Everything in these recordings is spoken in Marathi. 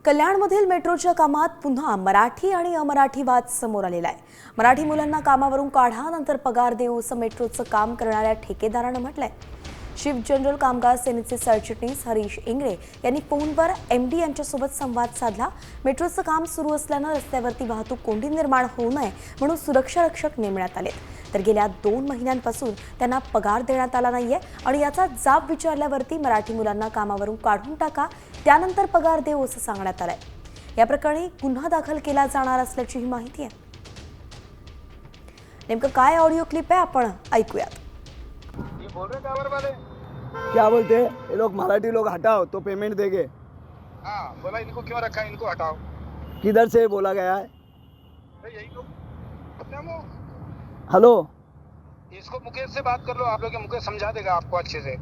कल्याणमधील मेट्रोच्या कामात पुन्हा मराठी आणि अमराठी वाद समोर आलेला आहे। मराठी मुलांना कामावरून काढा नंतर पगार देऊ असं मेट्रोचं काम करणाऱ्या ठेकेदारानं म्हटलंय। शिफ्ट जनरल कामगार सेनेचे सरचिटणीस हरीश इंगळे यांनी फोनवर एमडी यांच्यासोबत संवाद साधला। मेट्रोचं काम सुरू असल्यानं रस्त्यावरती वाहतूक कोंडी निर्माण होऊ नये म्हणून सुरक्षा रक्षक नेमण्यात आले। तर गेल्या 2 महिन्यांपासून त्यांना पगार देण्यात आला नाहीये आणि याचा जाब विचारल्यावरती मराठी मुलांना कामावरून काढून टाका त्यानंतर पगार देऊ असं सांगण्यात आलंय। या प्रकरणी गुन्हा दाखल केला जाणार असल्याची ही माहिती आहे। नेमकं काय ऑडिओ क्लिप आहे आपण ऐकूयात। ये बोल रहे ड्राइवर वाले क्या बोलते हैं ये लोग मराठी लोग हटाओ तो पेमेंट देंगे। हाँ बोला इनको क्यों रखा है, इनको हटाओ। किधर से बोला गया है? भाई यही लोग अपने मुंह। हेलो इसको मुकेश से बात कर लो आप लोग, मुकेश समझा देगा आपको अच्छे से।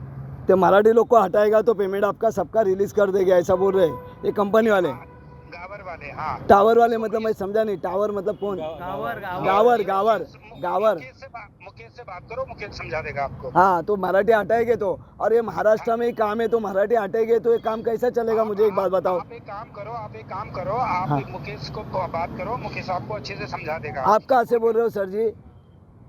तो मराठी लोग को हटाएगा तो पेमेंट आपका सबका रिलीज कर देगा ऐसा बोल रहे हैं ये कंपनी वाले। गावर वाले हाँ। टावर वाले मतलब मैं समझा नहीं, टावर मतलब कौन? गावर गावर गावर। मुकेश से बात करो, मुकेश समझा देगा आपको। हाँ तो मराठी हटाएंगे तो, और ये महाराष्ट्र में ही काम है तो मराठी हटाएंगे तो ये काम कैसा चलेगा? मुझे एक बात बताओ। आप एक काम करो आप हाँ। मुकेश को बात करो, मुकेश आपको अच्छे से समझा देगा। आप कहाँ से बोल रहे हो सर जी?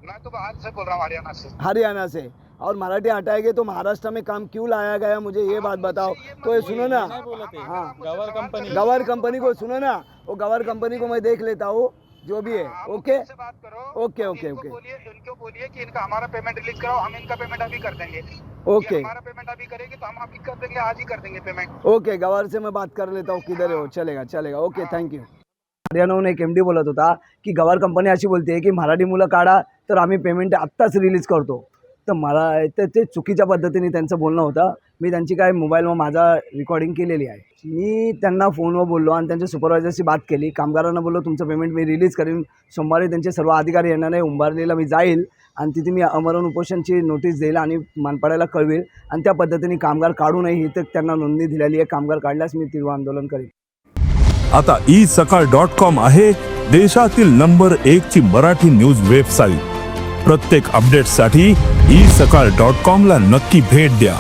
मैं तो बाहर से बोल रहा हूँ, हरियाणा से। हरियाणा से। और मराठी हटाएंगे तो महाराष्ट्र में काम क्यों लाया गया मुझे ये बात बताओ। तो ये सुनो ना, हाँ गवर कंपनी को सुनो ना, वो गवर कंपनी को मैं देख लेता हूँ जो भी है। ओके से बात करो। ओके ओके ओके इनको बोलिए कि इनका हमारा पेमेंट रिलीज कराओ, हम इनका पेमेंट अभी कर देंगे। ओके हमारा पेमेंट अभी करेंगे तो हम अभी कर देंगे, आज ही कर देंगे पेमेंट। ओके गवर से मैं बात कर लेता हूँ किधर है वो। चलेगा चलेगा ओके थँक यू। हरियाणाहून एक एमडी बोलत होता की गवर कंपनी अशी बोलते की मराठी मुलं काढा तर आम्ही पेमेंट आत्ताच रिलीज करतो। तर मला ते चुकीच्या पद्धतीने त्यांचं बोलणं होतं। मी त्यांची काय मोबाईलवर माझा रेकॉर्डिंग केलेली आहे। मी त्यांना फोनवर बोललो आणि त्यांच्या सुपरवायझरशी बात केली। कामगारांना बोललो तुमचं पेमेंट मी रिलीज करेन, सोमवारी त्यांचे सर्व अधिकारी येणार आहे, उंबारलेला मी जाईल आणि तिथे मी आमरण उपोषणची नोटीस देईल आणि मानपाड्याला कळवेल आणि त्या पद्धतीने कामगार काढू नये ही तर त्यांना नोंदणी दिलेली आहे। कामगार काढल्यास मी तीव्र आंदोलन करेन। आता isakal.com आहे देशातील नंबर 1 ची मराठी न्यूज वेबसाईट। प्रत्येक अपडेटसाठी isakal.com ला नक्की भेट द्या।